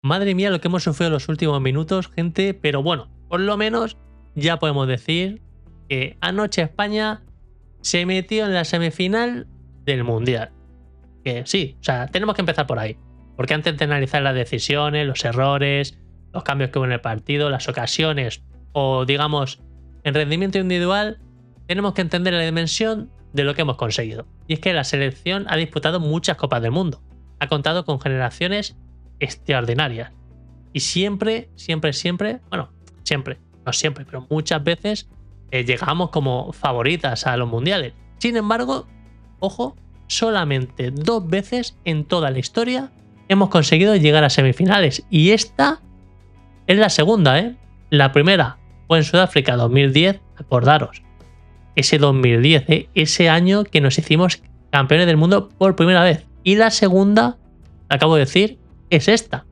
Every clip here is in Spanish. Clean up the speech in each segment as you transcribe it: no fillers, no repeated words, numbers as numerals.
Madre mía, lo que hemos sufrido en los últimos minutos, gente, pero bueno, por lo menos ya podemos decir que anoche España se metió en la semifinal del Mundial. Que sí, o sea, tenemos que empezar por ahí. Porque antes de analizar las decisiones, los errores, los cambios que hubo en el partido, las ocasiones o digamos en rendimiento individual, tenemos que entender la dimensión de lo que hemos conseguido. Y es que la selección ha disputado muchas Copas del Mundo. Ha contado con generaciones extraordinarias. Y siempre, bueno, siempre, no siempre, pero muchas veces llegamos como favoritas a los mundiales. Sin embargo, ojo, solamente 2 veces en toda la historia hemos conseguido llegar a semifinales. Y esta es la segunda, ¿eh? La primera fue en Sudáfrica 2010, acordaros. Ese 2010, ese año que nos hicimos campeones del mundo por primera vez. Y la segunda, acabo de decir, es esta,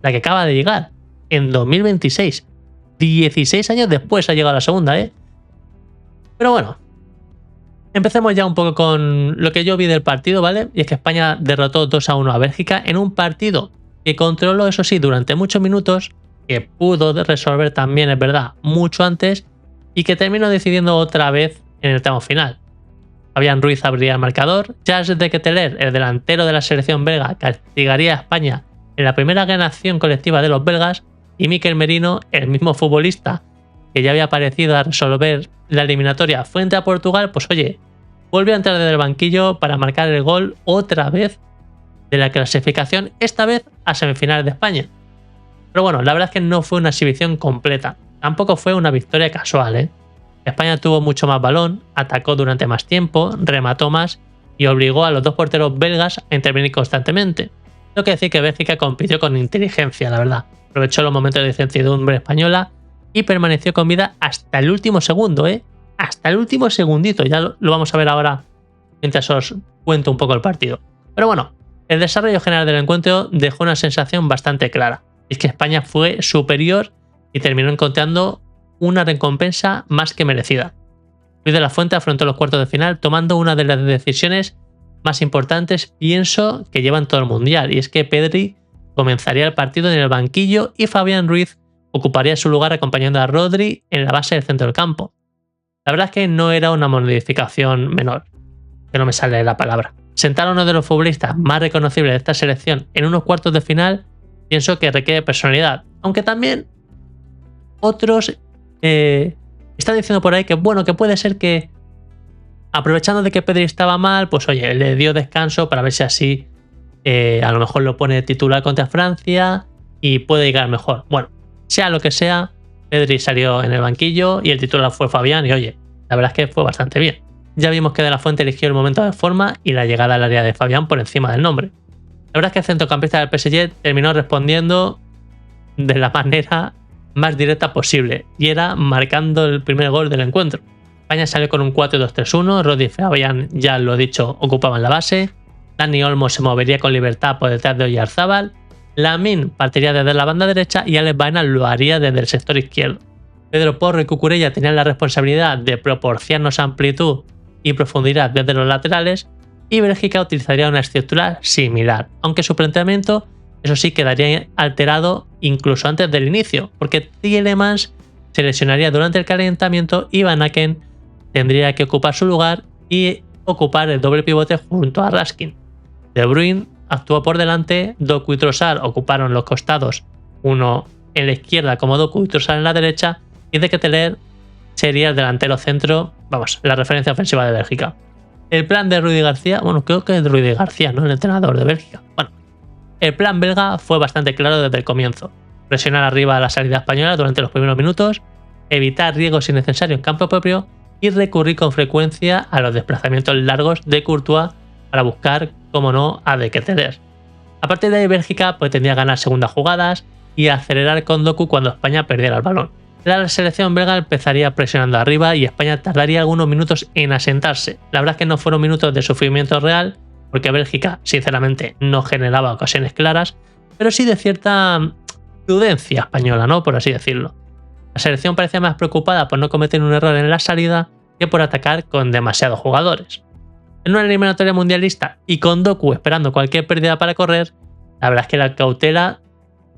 la que acaba de llegar, en 2026. 16 años después ha llegado la segunda, ¿eh? Pero bueno, empecemos ya un poco con lo que yo vi del partido, ¿vale? Y es que España derrotó 2-1 a Bélgica en un partido que controló, eso sí, durante muchos minutos, que pudo resolver también, es verdad, mucho antes, y que terminó decidiendo otra vez en el tramo final. Fabián Ruiz abriría el marcador, Charles de Ketelaere, el delantero de la selección belga, castigaría a España en la primera ganación colectiva de los belgas, y Mikel Merino, el mismo futbolista que ya había aparecido a resolver la eliminatoria frente a Portugal, pues oye, volvió a entrar desde el banquillo para marcar el gol otra vez de la clasificación, esta vez a semifinales de España. Pero bueno, la verdad es que no fue una exhibición completa, tampoco fue una victoria casual, ¿eh? España tuvo mucho más balón, atacó durante más tiempo, remató más y obligó a los dos porteros belgas a intervenir constantemente. Tengo que decir que Bélgica compitió con inteligencia, la verdad. Aprovechó los momentos de incertidumbre española y permaneció con vida hasta el último segundo, ¿eh? Hasta el último segundito, ya lo vamos a ver ahora mientras os cuento un poco el partido. Pero bueno, el desarrollo general del encuentro dejó una sensación bastante clara. Es que España fue superior y terminó encontrando una recompensa más que merecida. Luis de la Fuente afrontó los cuartos de final tomando una de las decisiones más importantes, pienso, que llevan todo el mundial, y es que Pedri comenzaría el partido en el banquillo y Fabián Ruiz ocuparía su lugar acompañando a Rodri en la base del centro del campo. La verdad es que no era una modificación menor, que no me sale la palabra. Sentar a uno de los futbolistas más reconocibles de esta selección en unos cuartos de final, pienso que requiere personalidad, aunque también otros están diciendo por ahí que bueno, que puede ser que aprovechando de que Pedri estaba mal, pues oye, le dio descanso para ver si así a lo mejor lo pone titular contra Francia y puede llegar mejor. Bueno, sea lo que sea, Pedri salió en el banquillo y el titular fue Fabián y oye, la verdad es que fue bastante bien. Ya vimos que De la Fuente eligió el momento de forma y la llegada al área de Fabián por encima del nombre. La verdad es que el centrocampista del PSG terminó respondiendo de la manera más directa posible y era marcando el primer gol del encuentro. España salió con un 4-2-3-1, Rodri y Fabián, ya lo he dicho, ocupaban la base, Dani Olmo se movería con libertad por detrás de Oyarzábal, Lamine partiría desde la banda derecha y Alex Baena lo haría desde el sector izquierdo. Pedro Porro y Cucurella tenían la responsabilidad de proporcionarnos amplitud y profundidad desde los laterales y Bélgica utilizaría una estructura similar, aunque su planteamiento, eso sí, quedaría alterado incluso antes del inicio, porque Tielemans se lesionaría durante el calentamiento y Van Aken tendría que ocupar su lugar y ocupar el doble pivote junto a Raskin. De Bruyne actuó por delante, Doku y Trossard ocuparon los costados, uno en la izquierda como Doku y Trossard en la derecha, y de Ketelaere sería el delantero centro, vamos, la referencia ofensiva de Bélgica. El plan de Rudi García, bueno, creo que es Rudi García, ¿no? El entrenador de Bélgica. Bueno, el plan belga fue bastante claro desde el comienzo. Presionar arriba a la salida española durante los primeros minutos, evitar riesgos innecesarios en campo propio y recurrir con frecuencia a los desplazamientos largos de Courtois para buscar, como no, a De Ketelaere. A partir de ahí Bélgica pretendía ganar segundas jugadas y acelerar con Doku cuando España perdiera el balón. La selección belga empezaría presionando arriba y España tardaría algunos minutos en asentarse. La verdad es que no fueron minutos de sufrimiento real, porque Bélgica, sinceramente, no generaba ocasiones claras, pero sí de cierta prudencia española, ¿no? Por así decirlo. La selección parecía más preocupada por no cometer un error en la salida que por atacar con demasiados jugadores. En una eliminatoria mundialista y con Doku esperando cualquier pérdida para correr, la verdad es que la cautela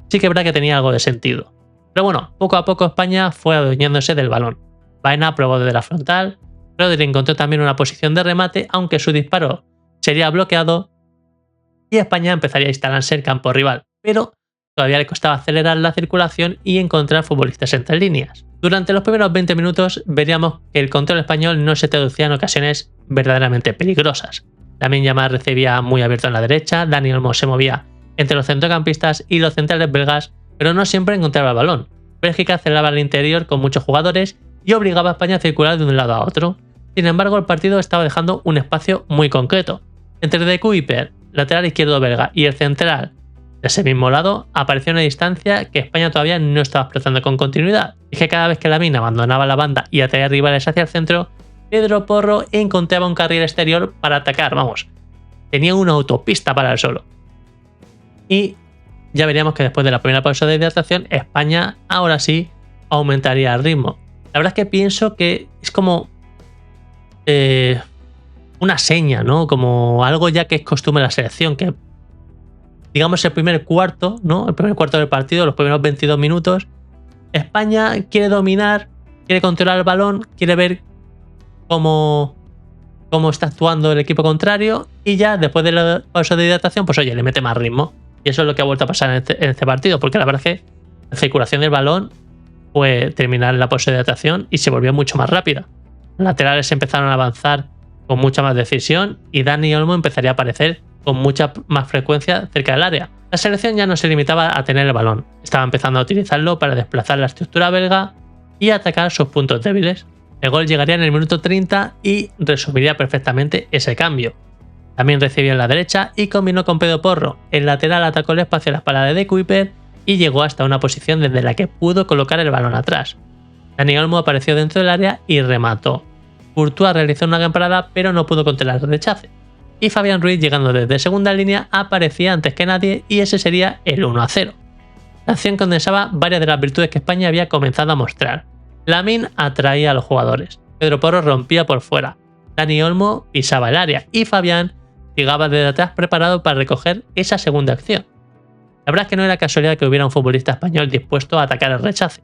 sí que es verdad que tenía algo de sentido. Pero bueno, poco a poco España fue adueñándose del balón. Baena probó desde la frontal, Rodri encontró también una posición de remate, aunque su disparo sería bloqueado y España empezaría a instalarse en campo rival, pero todavía le costaba acelerar la circulación y encontrar futbolistas entre líneas. Durante los primeros 20 minutos veríamos que el control español no se traducía en ocasiones verdaderamente peligrosas. Lamine Yamal recibía muy abierto en la derecha, Dani Olmo se movía entre los centrocampistas y los centrales belgas, pero no siempre encontraba el balón. Bélgica cerraba el interior con muchos jugadores y obligaba a España a circular de un lado a otro. Sin embargo, el partido estaba dejando un espacio muy concreto. Entre De Kuyper, lateral izquierdo belga, y el central de ese mismo lado, apareció una distancia que España todavía no estaba explotando con continuidad. Es que cada vez que Lamine abandonaba la banda y atraía rivales hacia el centro, Pedro Porro encontraba un carril exterior para atacar, vamos. Tenía una autopista para él solo. Y ya veríamos que después de la primera pausa de hidratación, España ahora sí aumentaría el ritmo. La verdad es que pienso que es como una seña, ¿no? Como algo ya que es costumbre de la selección, que digamos el primer cuarto, ¿no? El primer cuarto del partido, los primeros 22 minutos, España quiere dominar, quiere controlar el balón, quiere ver cómo está actuando el equipo contrario y ya después de la pausa de hidratación, pues oye, le mete más ritmo. Y eso es lo que ha vuelto a pasar en este partido, porque la verdad es que la circulación del balón fue terminar la pausa de hidratación y se volvió mucho más rápida. Los laterales empezaron a avanzar con mucha más decisión y Dani Olmo empezaría a aparecer con mucha más frecuencia cerca del área. La selección ya no se limitaba a tener el balón, estaba empezando a utilizarlo para desplazar la estructura belga y atacar sus puntos débiles. El gol llegaría en el minuto 30 y resumiría perfectamente ese cambio. También recibió en la derecha y combinó con Pedro Porro. El lateral atacó el espacio a la espalda de De Kuyper y llegó hasta una posición desde la que pudo colocar el balón atrás. Dani Olmo apareció dentro del área y remató. Courtois realizó una gran parada pero no pudo controlar el rechace. Y Fabián Ruiz, llegando desde segunda línea, aparecía antes que nadie y ese sería el 1-0. La acción condensaba varias de las virtudes que España había comenzado a mostrar. Lamine atraía a los jugadores, Pedro Porro rompía por fuera, Dani Olmo pisaba el área y Fabián llegaba desde atrás preparado para recoger esa segunda acción. La verdad es que no era casualidad que hubiera un futbolista español dispuesto a atacar el rechace.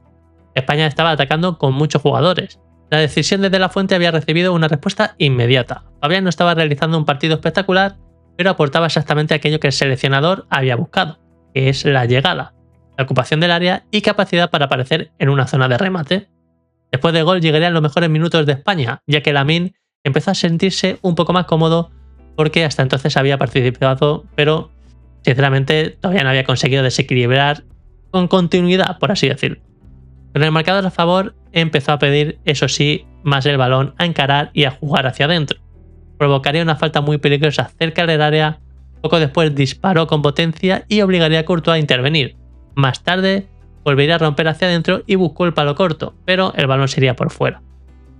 España estaba atacando con muchos jugadores. La decisión desde la fuente había recibido una respuesta inmediata. Fabián no estaba realizando un partido espectacular, pero aportaba exactamente aquello que el seleccionador había buscado, que es la llegada, la ocupación del área y capacidad para aparecer en una zona de remate. Después del gol llegarían los mejores minutos de España, ya que Lamine empezó a sentirse un poco más cómodo porque hasta entonces había participado, pero sinceramente todavía no había conseguido desequilibrar con continuidad, por así decirlo. Con el marcador a favor empezó a pedir, eso sí, más el balón, a encarar y a jugar hacia adentro. Provocaría una falta muy peligrosa cerca del área, poco después disparó con potencia y obligaría a Courtois a intervenir. Más tarde volvería a romper hacia adentro y buscó el palo corto, pero el balón sería por fuera.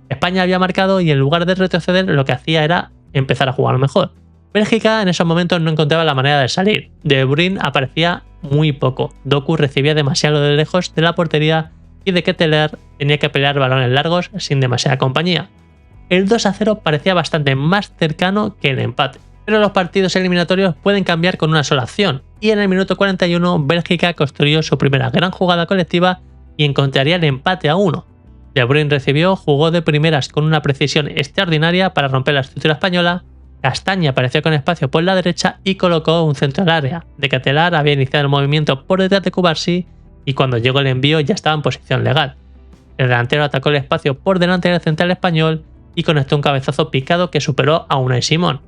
España había marcado y en lugar de retroceder lo que hacía era empezar a jugar mejor. Bélgica en esos momentos no encontraba la manera de salir. De Bruyne aparecía muy poco, Doku recibía demasiado de lejos de la portería y De Ketelaere tenía que pelear balones largos sin demasiada compañía. El 2-0 parecía bastante más cercano que el empate, pero los partidos eliminatorios pueden cambiar con una sola acción, y en el minuto 41 Bélgica construyó su primera gran jugada colectiva y encontraría el empate a 1. De Bruyne recibió, jugó de primeras con una precisión extraordinaria para romper la estructura española. Castaña apareció con espacio por la derecha y colocó un centro al área. De Ketelaere había iniciado el movimiento por detrás de Cubarsí y cuando llegó el envío ya estaba en posición legal. El delantero atacó el espacio por delante del central español y conectó un cabezazo picado que superó a Unai Simón.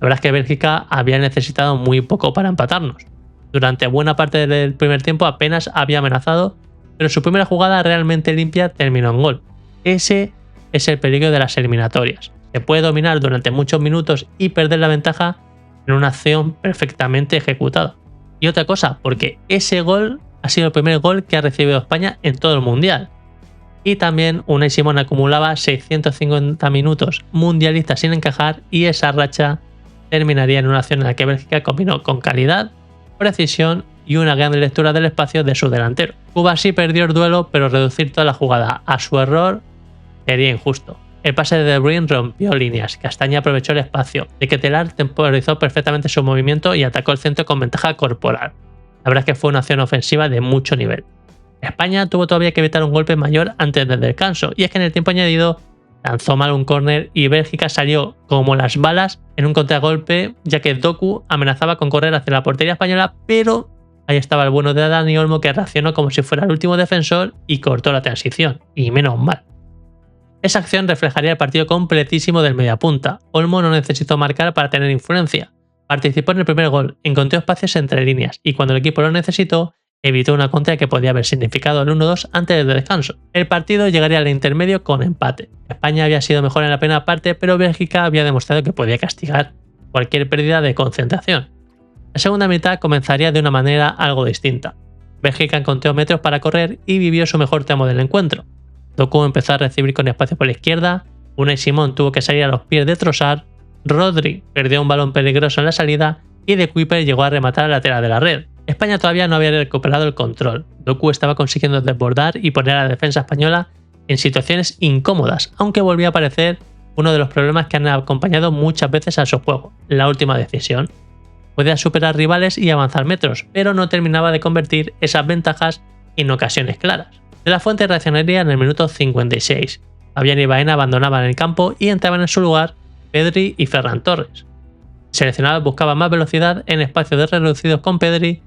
La verdad es que Bélgica había necesitado muy poco para empatarnos. Durante buena parte del primer tiempo apenas había amenazado, pero su primera jugada realmente limpia terminó en gol. Ese es el peligro de las eliminatorias. Se puede dominar durante muchos minutos y perder la ventaja en una acción perfectamente ejecutada. Y otra cosa, porque ese gol ha sido el primer gol que ha recibido España en todo el Mundial. Y también Unai Simón acumulaba 650 minutos mundialistas sin encajar y esa racha terminaría en una acción en la que Bélgica combinó con calidad, precisión y una gran lectura del espacio de su delantero. Cubarsí perdió el duelo, pero reducir toda la jugada a su error sería injusto. El pase de De Bruyne rompió líneas, Castaña aprovechó el espacio, De Ketelaere temporizó perfectamente su movimiento y atacó el centro con ventaja corporal. La verdad es que fue una acción ofensiva de mucho nivel. España tuvo todavía que evitar un golpe mayor antes del descanso, y es que en el tiempo añadido lanzó mal un córner y Bélgica salió como las balas en un contragolpe, ya que Doku amenazaba con correr hacia la portería española, pero ahí estaba el bueno de Dani Olmo, que reaccionó como si fuera el último defensor y cortó la transición, y menos mal. Esa acción reflejaría el partido completísimo del mediapunta. Olmo no necesitó marcar para tener influencia. Participó en el primer gol, encontró espacios entre líneas y cuando el equipo lo necesitó, evitó una contra que podía haber significado el 1-2 antes del descanso. El partido llegaría al intermedio con empate. España había sido mejor en la primera parte, pero Bélgica había demostrado que podía castigar cualquier pérdida de concentración. La segunda mitad comenzaría de una manera algo distinta. Bélgica encontró metros para correr y vivió su mejor tramo del encuentro. Doku empezó a recibir con espacio por la izquierda, Unai Simón tuvo que salir a los pies de Trossard, Rodri perdió un balón peligroso en la salida y De Kuyper llegó a rematar al lateral de la red. España todavía no había recuperado el control. Doku estaba consiguiendo desbordar y poner a la defensa española en situaciones incómodas, aunque volvió a aparecer uno de los problemas que han acompañado muchas veces a su juego, la última decisión. Podía superar rivales y avanzar metros, pero no terminaba de convertir esas ventajas en ocasiones claras. De la Fuente reaccionaría en el minuto 56. Fabián y Baena abandonaban el campo y entraban en su lugar Pedri y Ferran Torres. El seleccionado buscaba más velocidad en espacios reducidos con Pedri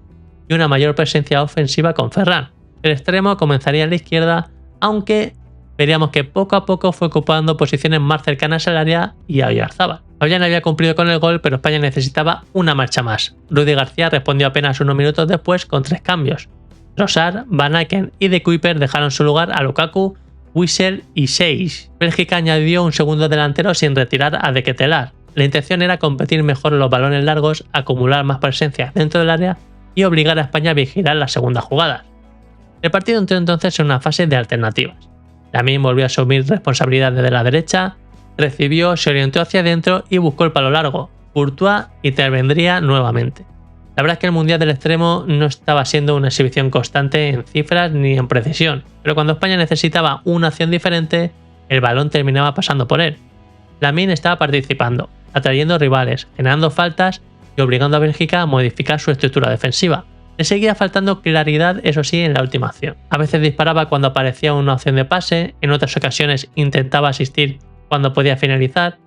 y una mayor presencia ofensiva con Ferran. El extremo comenzaría a la izquierda, aunque veríamos que poco a poco fue ocupando posiciones más cercanas al área y a Oyarzábal. Fabián había cumplido con el gol, pero España necesitaba una marcha más. Rudy García respondió apenas unos minutos después con 3 cambios. Trossard, Van Aken y De Kuyper dejaron su lugar a Lukaku, Witsel y Seix. Bélgica añadió un segundo delantero sin retirar a De Ketelaere. La intención era competir mejor los balones largos, acumular más presencia dentro del área y obligar a España a vigilar las segundas jugadas. El partido entró entonces en una fase de alternativas. Lamine volvió a asumir responsabilidad desde la derecha, recibió, se orientó hacia adentro y buscó el palo largo. Courtois intervendría nuevamente. La verdad es que el Mundial del Extremo no estaba siendo una exhibición constante en cifras ni en precisión, pero cuando España necesitaba una acción diferente, el balón terminaba pasando por él. Lamine estaba participando, atrayendo rivales, generando faltas y obligando a Bélgica a modificar su estructura defensiva. Le seguía faltando claridad, eso sí, en la última acción. A veces disparaba cuando aparecía una opción de pase, en otras ocasiones intentaba asistir cuando podía finalizar,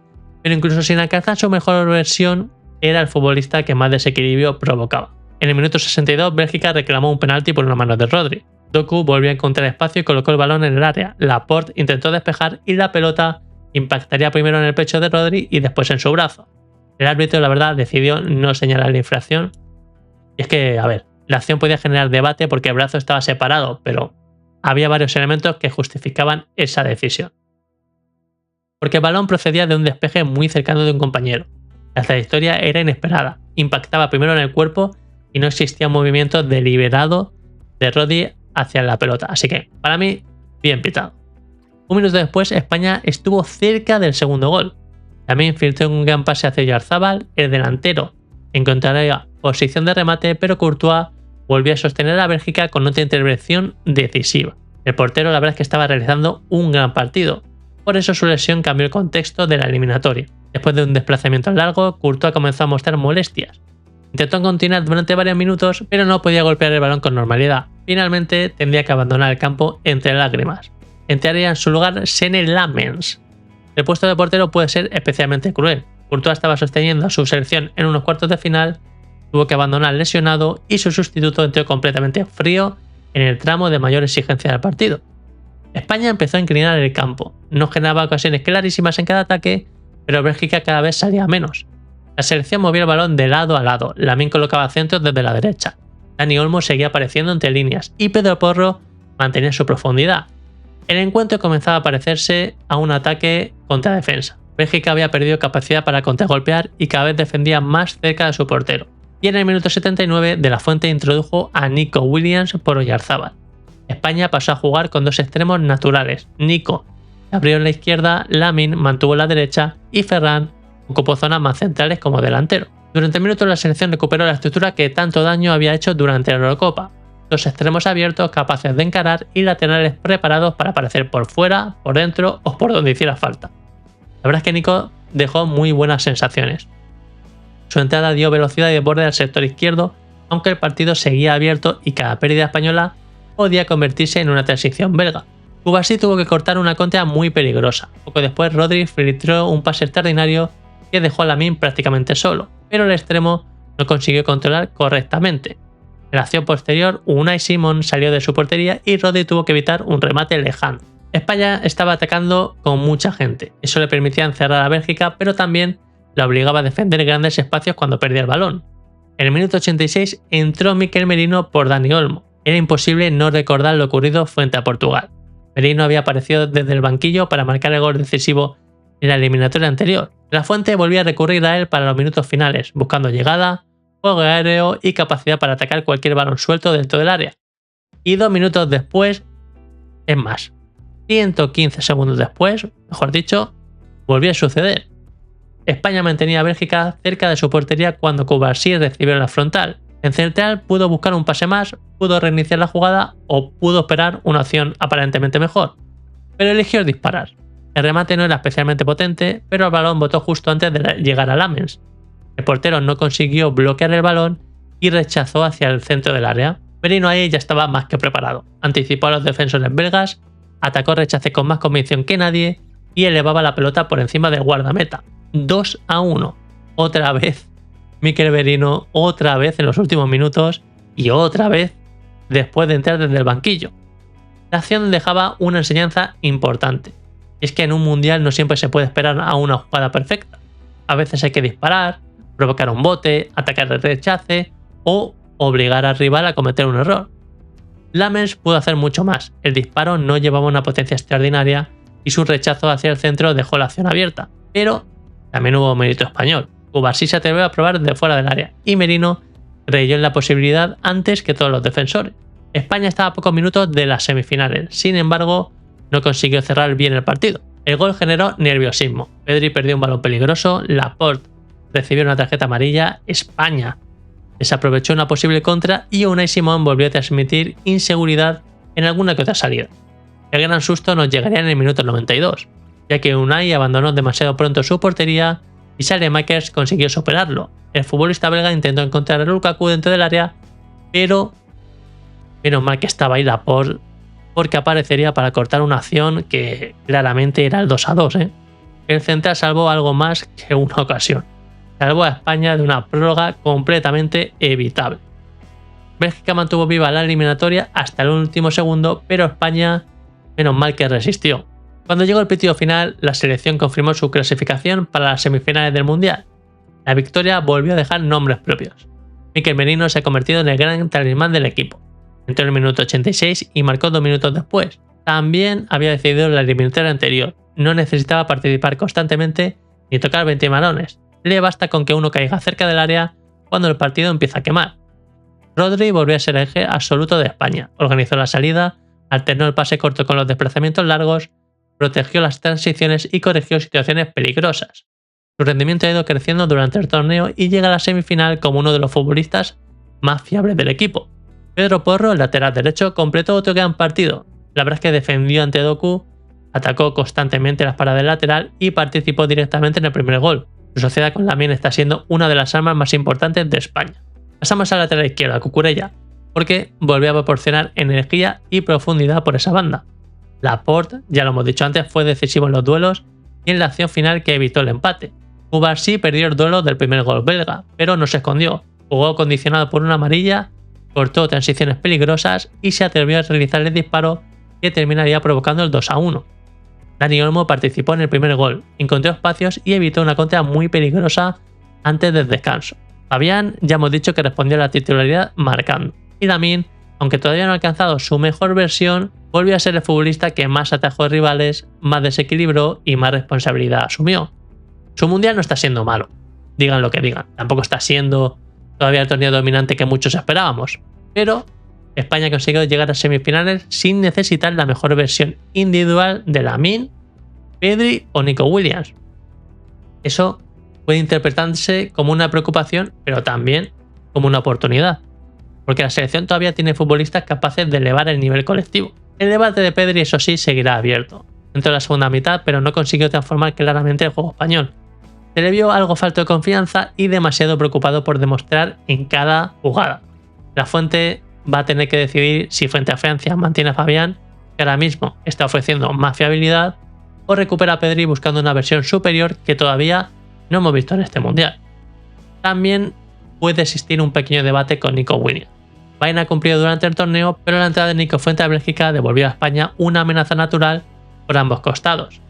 pero incluso sin alcanzar su mejor versión, era el futbolista que más desequilibrio provocaba. En el minuto 62, Bélgica reclamó un penalti por una mano de Rodri. Doku volvió a encontrar espacio y colocó el balón en el área. Laporte intentó despejar y la pelota impactaría primero en el pecho de Rodri y después en su brazo. El árbitro, la verdad, decidió no señalar la infracción. Y es que, a ver, la acción podía generar debate porque el brazo estaba separado, pero había varios elementos que justificaban esa decisión. Porque el balón procedía de un despeje muy cercano de un compañero. La trayectoria era inesperada, impactaba primero en el cuerpo y no existía un movimiento deliberado de Rodri hacia la pelota, así que, para mí, bien pitado. Un minuto después, España estuvo cerca del segundo gol. También filtró un gran pase hacia Oyarzábal, el delantero encontraría posición de remate, pero Courtois volvió a sostener a Bélgica con otra intervención decisiva. El portero, la verdad es que estaba realizando un gran partido, por eso su lesión cambió el contexto de la eliminatoria. Después de un desplazamiento largo, Courtois comenzó a mostrar molestias. Intentó continuar durante varios minutos, pero no podía golpear el balón con normalidad. Finalmente, tendría que abandonar el campo entre lágrimas. Entraría en su lugar Senne Lammens. El puesto de portero puede ser especialmente cruel. Courtois estaba sosteniendo a su selección en unos cuartos de final, tuvo que abandonar lesionado y su sustituto entró completamente frío en el tramo de mayor exigencia del partido. España empezó a inclinar el campo, no generaba ocasiones clarísimas en cada ataque, pero Bélgica cada vez salía menos. La selección movía el balón de lado a lado, Lamine colocaba centros desde la derecha, Dani Olmo seguía apareciendo entre líneas y Pedro Porro mantenía su profundidad. El encuentro comenzaba a parecerse a un ataque contra defensa. Bélgica había perdido capacidad para contragolpear y cada vez defendía más cerca de su portero. Y en el minuto 79, De la Fuente introdujo a Nico Williams por Oyarzábal. España pasó a jugar con dos extremos naturales. Nico abrió en la izquierda, Lamine mantuvo la derecha y Ferran ocupó zonas más centrales como delantero. Durante minutos la selección recuperó la estructura que tanto daño había hecho durante la Eurocopa. Dos extremos abiertos capaces de encarar y laterales preparados para aparecer por fuera, por dentro o por donde hiciera falta. La verdad es que Nico dejó muy buenas sensaciones. Su entrada dio velocidad y desborde al sector izquierdo aunque el partido seguía abierto y cada pérdida española podía convertirse en una transición belga. Cubarsí tuvo que cortar una contra muy peligrosa. Poco después Rodri filtró un pase extraordinario que dejó a Lamine prácticamente solo, pero el extremo no consiguió controlar correctamente. En la acción posterior, Unai Simon salió de su portería y Rodri tuvo que evitar un remate lejano. España estaba atacando con mucha gente, eso le permitía encerrar a Bélgica, pero también la obligaba a defender grandes espacios cuando perdía el balón. En el minuto 86 entró Mikel Merino por Dani Olmo. Era imposible no recordar lo ocurrido frente a Portugal. Merino había aparecido desde el banquillo para marcar el gol decisivo en la eliminatoria anterior. La Fuente volvía a recurrir a él para los minutos finales, buscando llegada, juego aéreo y capacidad para atacar cualquier balón suelto dentro del área. Y 2 minutos después, es más, 115 segundos después, mejor dicho, volvió a suceder. España mantenía a Bélgica cerca de su portería cuando Cubarsí recibió la frontal. En central pudo buscar un pase más, pudo reiniciar la jugada o pudo esperar una opción aparentemente mejor, pero eligió disparar. El remate no era especialmente potente, pero el balón botó justo antes de llegar a Lamens. El portero no consiguió bloquear el balón y rechazó hacia el centro del área. Merino ahí ya estaba más que preparado. Anticipó a los defensores belgas, atacó rechace con más convicción que nadie y elevaba la pelota por encima del guardameta. 2-1. Otra vez Mikel Merino, otra vez en los últimos minutos y otra vez después de entrar desde el banquillo. La acción dejaba una enseñanza importante. Y es que en un mundial no siempre se puede esperar a una jugada perfecta. A veces hay que disparar, provocar un bote, atacar el rechace o obligar al rival a cometer un error. Lamens pudo hacer mucho más. El disparo no llevaba una potencia extraordinaria y su rechazo hacia el centro dejó la acción abierta. Pero también hubo mérito español. Cubarsí se atrevió a probar de fuera del área y Merino creyó en la posibilidad antes que todos los defensores. España estaba a pocos minutos de las semifinales, sin embargo, no consiguió cerrar bien el partido. El gol generó nerviosismo. Pedri perdió un balón peligroso, Laporte recibió una tarjeta amarilla, España desaprovechó una posible contra y Unai Simón volvió a transmitir inseguridad en alguna que otra salida. El gran susto nos llegaría en el minuto 92, ya que Unai abandonó demasiado pronto su portería y Saelemaekers consiguió superarlo. El futbolista belga intentó encontrar a Lukaku dentro del área, pero menos mal que estaba ahí Laporte, porque aparecería para cortar una acción que claramente era el 2-2. El central salvó algo más que una ocasión. Salvó a España de una prórroga completamente evitable. Bélgica mantuvo viva la eliminatoria hasta el último segundo, pero España menos mal que resistió. Cuando llegó el pitido final, la selección confirmó su clasificación para las semifinales del Mundial. La victoria volvió a dejar nombres propios. Mikel Merino se ha convertido en el gran talismán del equipo. Entró en el minuto 86 y marcó 2 minutos después. También había decidido la eliminatoria anterior. No necesitaba participar constantemente ni tocar 20 balones. Le basta con que uno caiga cerca del área cuando el partido empieza a quemar. Rodri volvió a ser el eje absoluto de España. Organizó la salida, alternó el pase corto con los desplazamientos largos, protegió las transiciones y corrigió situaciones peligrosas. Su rendimiento ha ido creciendo durante el torneo y llega a la semifinal como uno de los futbolistas más fiables del equipo. Pedro Porro, el lateral derecho, completó otro gran partido. La verdad es que defendió ante Doku, atacó constantemente las paradas del lateral y participó directamente en el primer gol. Su sociedad con Lamine está siendo una de las armas más importantes de España. Pasamos al lateral izquierdo, a Cucurella, porque volvió a proporcionar energía y profundidad por esa banda. Laporte, ya lo hemos dicho antes, fue decisivo en los duelos y en la acción final que evitó el empate. Cubarsí perdió el duelo del primer gol belga, pero no se escondió. Jugó condicionado por una amarilla, cortó transiciones peligrosas y se atrevió a realizar el disparo que terminaría provocando el 2-1. Dani Olmo participó en el primer gol, encontró espacios y evitó una contra muy peligrosa antes del descanso. Fabián, ya hemos dicho que respondió a la titularidad marcando. Y Lamine, aunque todavía no ha alcanzado su mejor versión, volvió a ser el futbolista que más atajó a rivales, más desequilibró y más responsabilidad asumió. Su mundial no está siendo malo, digan lo que digan, tampoco está siendo todavía el torneo dominante que muchos esperábamos, pero España consiguió llegar a semifinales sin necesitar la mejor versión individual de Lamine, Pedri o Nico Williams. Eso puede interpretarse como una preocupación, pero también como una oportunidad, porque la selección todavía tiene futbolistas capaces de elevar el nivel colectivo. El debate de Pedri, eso sí, seguirá abierto dentro de la segunda mitad, pero no consiguió transformar claramente el juego español. Se le vio algo falto de confianza y demasiado preocupado por demostrar en cada jugada. La Fuente va a tener que decidir si frente a Francia mantiene a Fabián, que ahora mismo está ofreciendo más fiabilidad, o recupera a Pedri buscando una versión superior que todavía no hemos visto en este mundial. También puede existir un pequeño debate con Nico Williams. Baena ha cumplido durante el torneo, pero la entrada de Nico Fuente a Bélgica devolvió a España una amenaza natural por ambos costados.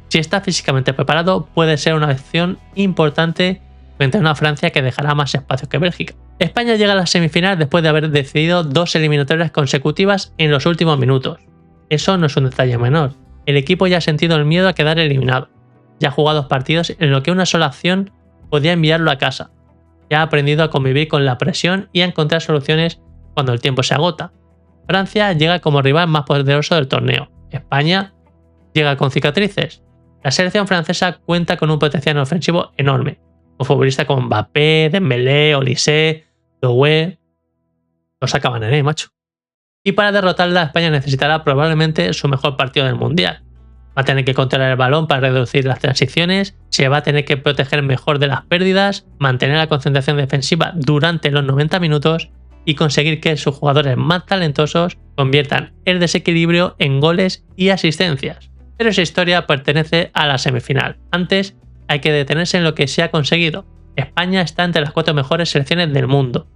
Si está físicamente preparado, puede ser una opción importante frente a una Francia que dejará más espacio que Bélgica. España llega a la semifinal después de haber decidido 2 eliminatorias consecutivas en los últimos minutos. Eso no es un detalle menor. El equipo ya ha sentido el miedo a quedar eliminado. Ya ha jugado 2 partidos en los que una sola acción podía enviarlo a casa. Ya ha aprendido a convivir con la presión y a encontrar soluciones cuando el tiempo se agota. Francia llega como rival más poderoso del torneo. España llega con cicatrices. La selección francesa cuenta con un potencial ofensivo enorme, con futbolistas como Mbappé, Dembélé, Olise, Doué. Los acaban en macho. Y para derrotarla, España necesitará probablemente su mejor partido del mundial. Va a tener que controlar el balón para reducir las transiciones, se va a tener que proteger mejor de las pérdidas, mantener la concentración defensiva durante los 90 minutos y conseguir que sus jugadores más talentosos conviertan el desequilibrio en goles y asistencias. Pero esa historia pertenece a la semifinal. Antes hay que detenerse en lo que se ha conseguido. España está entre las 4 mejores selecciones del mundo.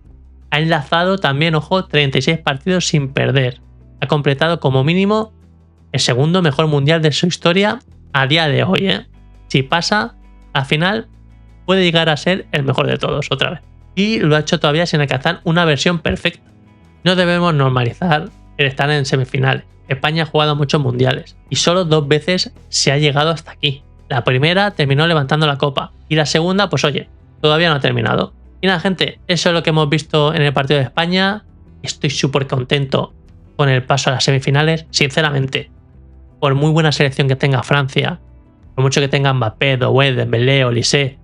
Ha enlazado también, ojo, 36 partidos sin perder. Ha completado como mínimo el segundo mejor mundial de su historia a día de hoy. Si pasa, al final puede llegar a ser el mejor de todos otra vez. Y lo ha hecho todavía sin alcanzar una versión perfecta. No debemos normalizar el estar en semifinales. España ha jugado muchos mundiales y solo 2 veces se ha llegado hasta aquí. La primera terminó levantando la copa y la segunda, pues oye, todavía no ha terminado. Y nada, gente, eso es lo que hemos visto en el partido de España. Estoy súper contento con el paso a las semifinales. Sinceramente, por muy buena selección que tenga Francia, por mucho que tenga Mbappé, Doué, Dembélé, Olise,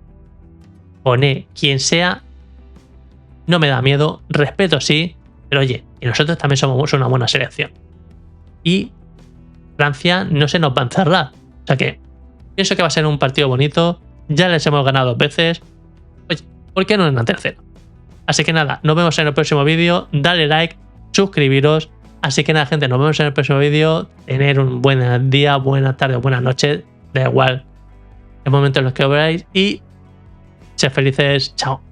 Boné, quien sea, no me da miedo. Respeto sí, pero oye, y nosotros también somos una buena selección. Y Francia no se nos va a encerrar. O sea que pienso que va a ser un partido bonito. Ya les hemos ganado 2 veces. Oye, ¿por qué no en la tercera? Así que nada, nos vemos en el próximo vídeo. Dale like, suscribiros. Así que nada, gente, nos vemos en el próximo vídeo. Tener un buen día, buena tarde o buena noche. Da igual el momento en los que os veáis. Y sed felices. Chao.